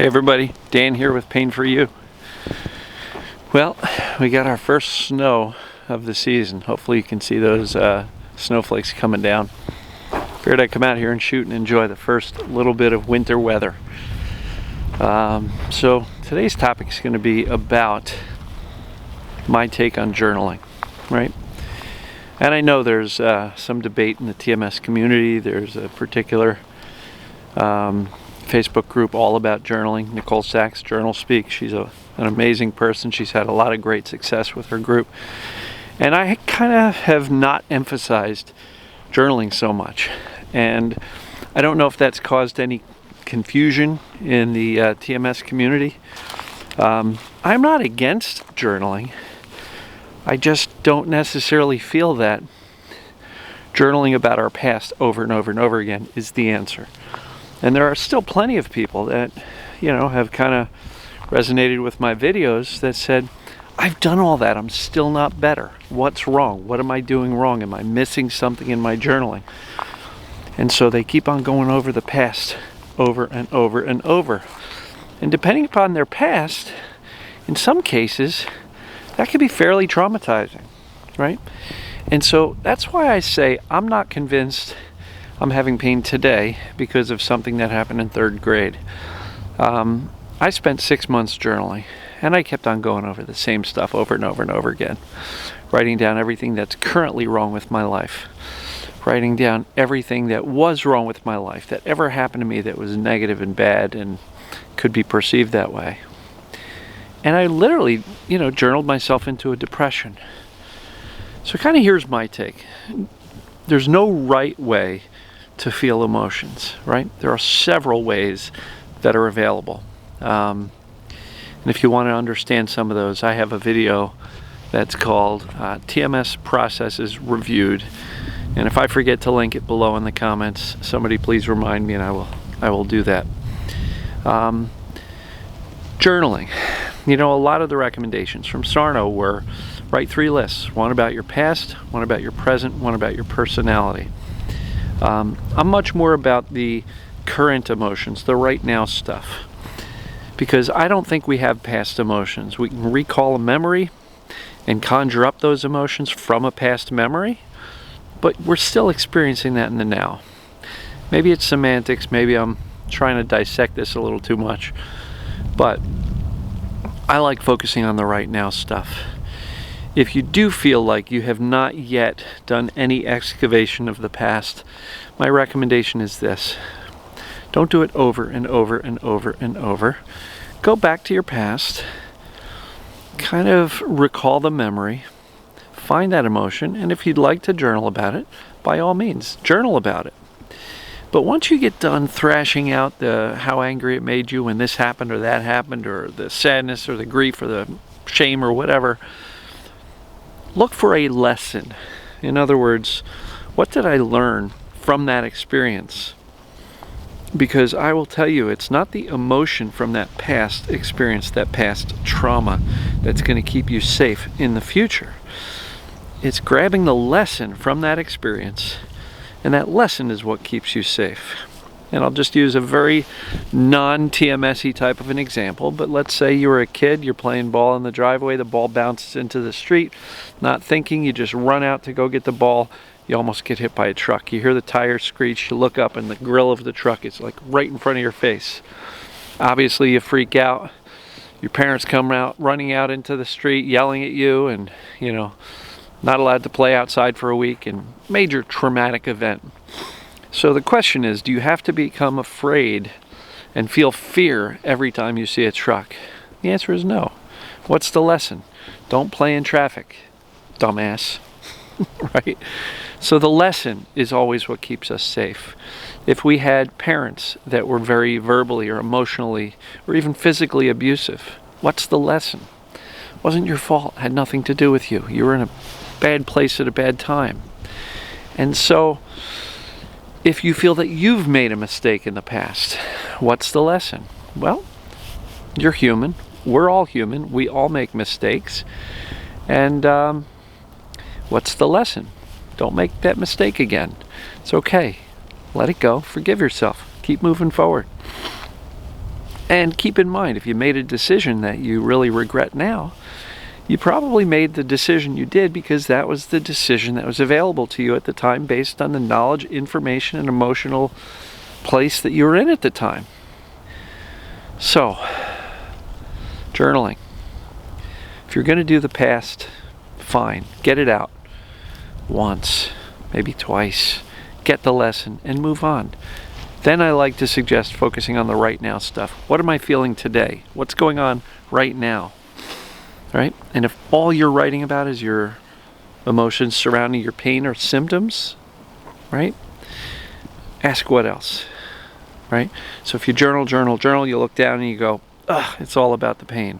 Hey everybody, Dan here with Pain for You. Well, we got our first snow of the season. Hopefully you can see those snowflakes coming down. Figured I'd come out here and shoot and enjoy the first little bit of winter weather. So today's topic is going to be about my take on journaling, right? And I know there's some debate in the TMS community. There's a particular Facebook group all about journaling. Nicole Sachs, Journal Speak. She's an amazing person. She's had a lot of great success with her group. And I kind of have not emphasized journaling so much. And I don't know if that's caused any confusion in the TMS community. I'm not against journaling. I just don't necessarily feel that journaling about our past over and over and over again is the answer. And there are still plenty of people that, have kind of resonated with my videos that said, I've done all that, I'm still not better. What's wrong? What am I doing wrong? Am I missing something in my journaling? And so they keep on going over the past over and over and over. And depending upon their past, in some cases, that can be fairly traumatizing, right? And so that's why I say I'm not convinced I'm having pain today because of something that happened in third grade. I spent 6 months journaling, and I kept on going over the same stuff over and over and over again, writing down everything that's currently wrong with my life, writing down everything that was wrong with my life, that ever happened to me that was negative and bad and could be perceived that way. And I literally, journaled myself into a depression. So kind of here's my take. There's no right way to feel emotions, right? There are several ways that are available. And if you want to understand some of those, I have a video that's called TMS Processes Reviewed. And if I forget to link it below in the comments, somebody please remind me and I will do that. Journaling. A lot of the recommendations from Sarno were write 3 lists. One about your past, one about your present, one about your personality. I'm much more about the current emotions, the right now stuff. Because I don't think we have past emotions. We can recall a memory and conjure up those emotions from a past memory, but we're still experiencing that in the now. Maybe it's semantics, maybe I'm trying to dissect this a little too much, but I like focusing on the right now stuff. If you do feel like you have not yet done any excavation of the past, my recommendation is this. Don't do it over and over and over and over. Go back to your past, kind of recall the memory, find that emotion, and if you'd like to journal about it, by all means, journal about it. But once you get done thrashing out how angry it made you when this happened or that happened, or the sadness or the grief or the shame or whatever, look for a lesson. In other words, what did I learn from that experience? Because I will tell you, it's not the emotion from that past experience, that past trauma, that's going to keep you safe in the future. It's grabbing the lesson from that experience, and that lesson is what keeps you safe. And I'll just use a very non-TMS-y type of an example, but let's say you were a kid, you're playing ball in the driveway, the ball bounces into the street, not thinking, you just run out to go get the ball, you almost get hit by a truck. You hear the tire screech, you look up and the grill of the truck is like right in front of your face. Obviously you freak out, your parents come out, running out into the street, yelling at you, and not allowed to play outside for a week, and major traumatic event. So the question is, do you have to become afraid and feel fear every time you see a truck? The answer is no. What's the lesson? Don't play in traffic, dumbass. Right? So the lesson is always what keeps us safe. If we had parents that were very verbally or emotionally or even physically abusive, what's the lesson? It wasn't your fault. It had nothing to do with you. You were in a bad place at a bad time. And so if you feel that you've made a mistake in the past, what's the lesson? Well, you're human. We're all human. We all make mistakes. And what's the lesson? Don't make that mistake again. It's okay. Let it go. Forgive yourself. Keep moving forward. And keep in mind, if you made a decision that you really regret now, you probably made the decision you did because that was the decision that was available to you at the time based on the knowledge, information, and emotional place that you were in at the time. So, journaling. If you're going to do the past, fine. Get it out once, maybe twice. Get the lesson and move on. Then I like to suggest focusing on the right now stuff. What am I feeling today? What's going on right now? Right? And if all you're writing about is your emotions surrounding your pain or symptoms, right? Ask what else, right? So if you journal, you look down and you go, ugh, it's all about the pain.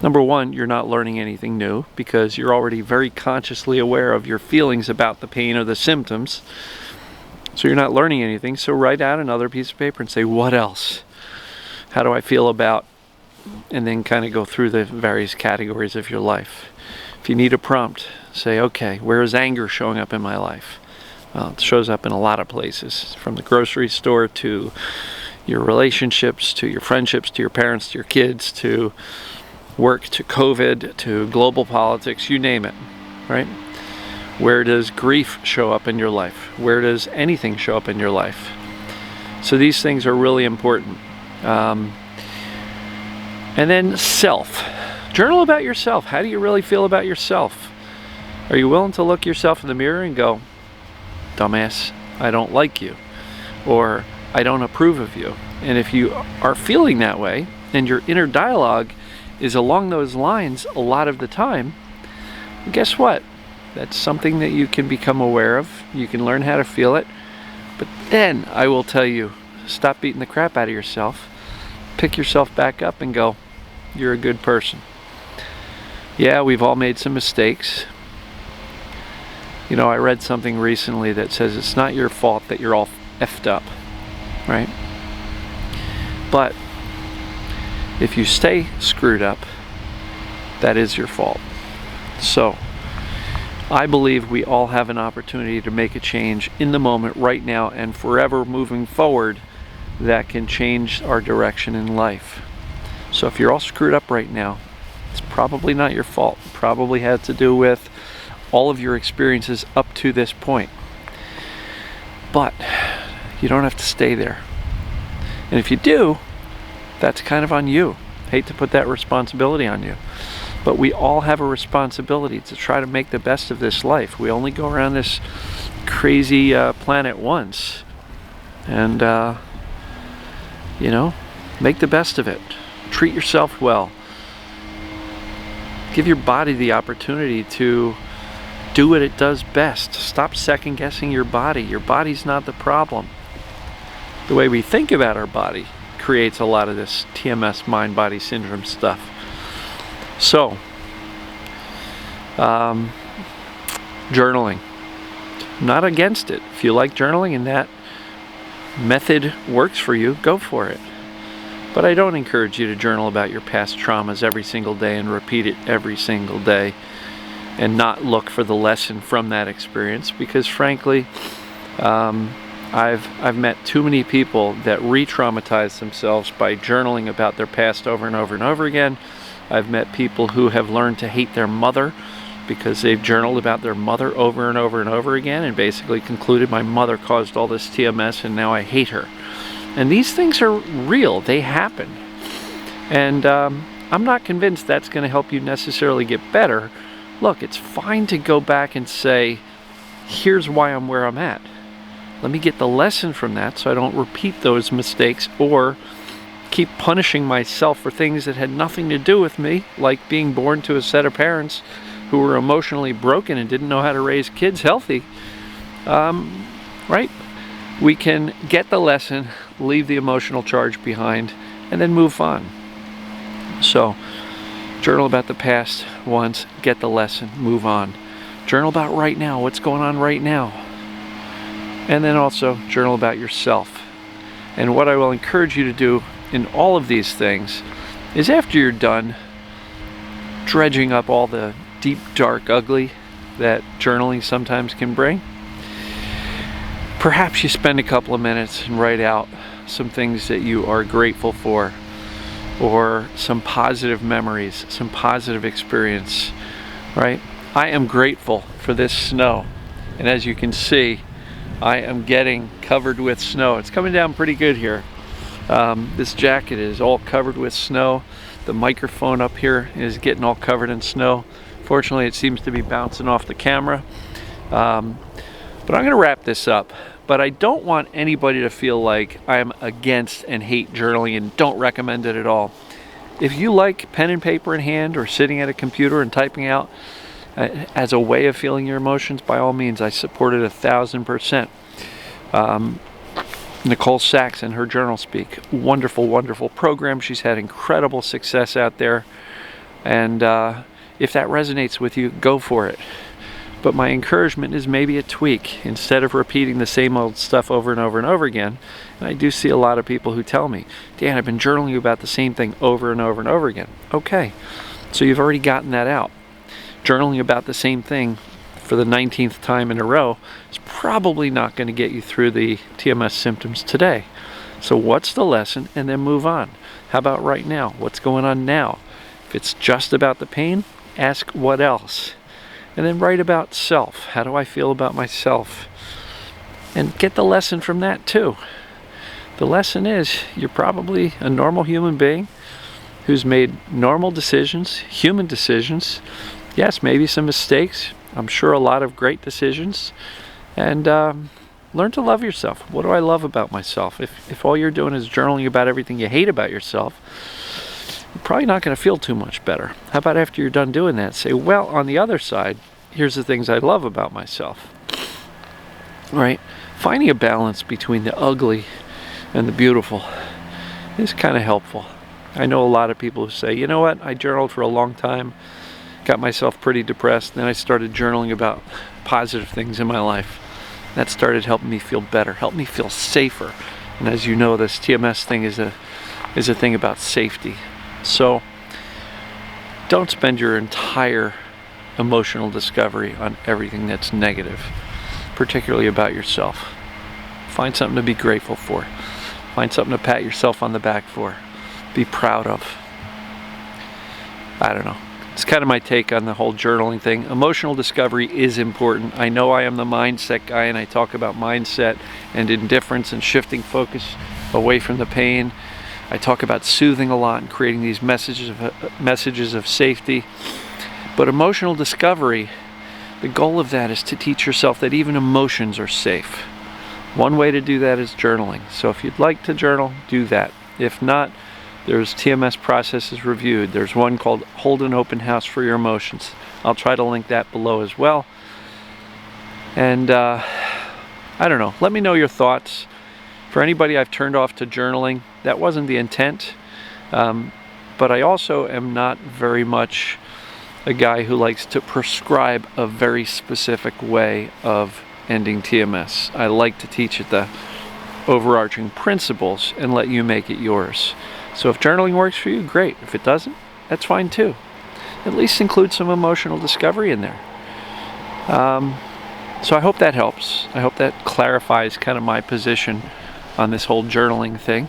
Number one, you're not learning anything new because you're already very consciously aware of your feelings about the pain or the symptoms. So you're not learning anything. So write out another piece of paper and say, what else? How do I feel about? And then kind of go through the various categories of your life. If you need a prompt, say, okay, where is anger showing up in my life? Well, it shows up in a lot of places, from the grocery store to your relationships, to your friendships, to your parents, to your kids, to work, to COVID, to global politics, you name it, right? Where does grief show up in your life? Where does anything show up in your life? So these things are really important. And then self. Journal about yourself. How do you really feel about yourself? Are you willing to look yourself in the mirror and go, dumbass, I don't like you, or I don't approve of you? And if you are feeling that way and your inner dialogue is along those lines a lot of the time, guess what? That's something that you can become aware of. You can learn how to feel it. But then I will tell you, stop beating the crap out of yourself. Pick yourself back up and go, you're a good person. Yeah, we've all made some mistakes. You know, I read something recently that says it's not your fault that you're all effed up, right? But if you stay screwed up, that is your fault. So, I believe we all have an opportunity to make a change in the moment right now and forever moving forward that can change our direction in life. So if you're all screwed up right now, it's probably not your fault. It probably had to do with all of your experiences up to this point. But you don't have to stay there. And if you do, that's kind of on you. Hate to put that responsibility on you. But we all have a responsibility to try to make the best of this life. We only go around this crazy planet once. And, you know, make the best of it. Treat yourself well. Give your body the opportunity to do what it does best. Stop second guessing your body. Your body's not the problem. The way we think about our body creates a lot of this TMS, mind-body syndrome stuff. So, journaling. I'm not against it. If you like journaling and that method works for you, go for it. But I don't encourage you to journal about your past traumas every single day and repeat it every single day and not look for the lesson from that experience, because frankly, I've met too many people that re-traumatize themselves by journaling about their past over and over and over again. I've met people who have learned to hate their mother because they've journaled about their mother over and over and over again and basically concluded, my mother caused all this TMS and now I hate her. And these things are real. They happen. And I'm not convinced that's going to help you necessarily get better. Look, it's fine to go back and say, here's why I'm where I'm at. Let me get the lesson from that so I don't repeat those mistakes or keep punishing myself for things that had nothing to do with me, like being born to a set of parents who were emotionally broken and didn't know how to raise kids healthy. Right? We can get the lesson, leave the emotional charge behind, and then move on. So, journal about the past once, get the lesson, move on. Journal about right now, what's going on right now. And then also journal about yourself. And what I will encourage you to do in all of these things is, after you're done dredging up all the deep, dark, ugly that journaling sometimes can bring, perhaps you spend a couple of minutes and write out some things that you are grateful for, or some positive memories, some positive experience, right? I am grateful for this snow, and as you can see, I am getting covered with snow. It's coming down pretty good here. This jacket is all covered with snow. The microphone up here is getting all covered in snow. Fortunately, it seems to be bouncing off the camera. But I'm gonna wrap this up. But I don't want anybody to feel like I'm against and hate journaling and don't recommend it at all. If you like pen and paper in hand or sitting at a computer and typing out as a way of feeling your emotions, by all means, I support it 1000%. Nicole Sachs and her Journal Speak, wonderful, wonderful program. She's had incredible success out there, and if that resonates with you, go for it. But my encouragement is maybe a tweak instead of repeating the same old stuff over and over and over again. And I do see a lot of people who tell me, Dan, I've been journaling about the same thing over and over and over again. Okay, so you've already gotten that out. Journaling about the same thing for the 19th time in a row is probably not going to get you through the TMS symptoms today. So what's the lesson? And then move on. How about right now? What's going on now? If it's just about the pain, ask what else. And then write about self. How do I feel about myself? And get the lesson from that too. The lesson is you're probably a normal human being who's made normal decisions, human decisions. Yes, maybe some mistakes. I'm sure a lot of great decisions. And learn to love yourself. What do I love about myself? If all you're doing is journaling about everything you hate about yourself, you're probably not going to feel too much better. How about after you're done doing that, say, well, on the other side, here's the things I love about myself. Right? Finding a balance between the ugly and the beautiful is kind of helpful. I know a lot of people who say, you know what, I journaled for a long time, got myself pretty depressed, then I started journaling about positive things in my life. That started helping me feel better, helped me feel safer. And as you know, this TMS thing is a thing about safety. So don't spend your entire emotional discovery on everything that's negative, particularly about yourself. Find something to be grateful for. Find something to pat yourself on the back for. Be proud of. I don't know. It's kind of my take on the whole journaling thing. Emotional discovery is important. I know I am the mindset guy, and I talk about mindset and indifference and shifting focus away from the pain. I talk about soothing a lot and creating these messages of safety. But emotional discovery, the goal of that is to teach yourself that even emotions are safe. One way to do that is journaling. So if you'd like to journal, do that. If not, there's TMS processes reviewed. There's one called Hold an Open House for Your Emotions. I'll try to link that below as well. And I don't know, let me know your thoughts. For anybody I've turned off to journaling, that wasn't the intent. But I also am not very much a guy who likes to prescribe a very specific way of ending TMS. I like to teach it the overarching principles and let you make it yours. So if journaling works for you, great. If it doesn't, that's fine too. At least include some emotional discovery in there. So I hope that helps. I hope that clarifies kind of my position on this whole journaling thing.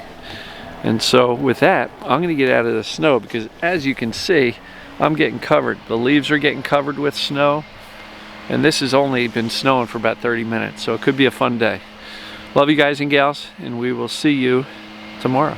And so with that, I'm going to get out of the snow because as you can see, I'm getting covered. The leaves are getting covered with snow. And this has only been snowing for about 30 minutes. So it could be a fun day. Love you guys and gals, and we will see you tomorrow.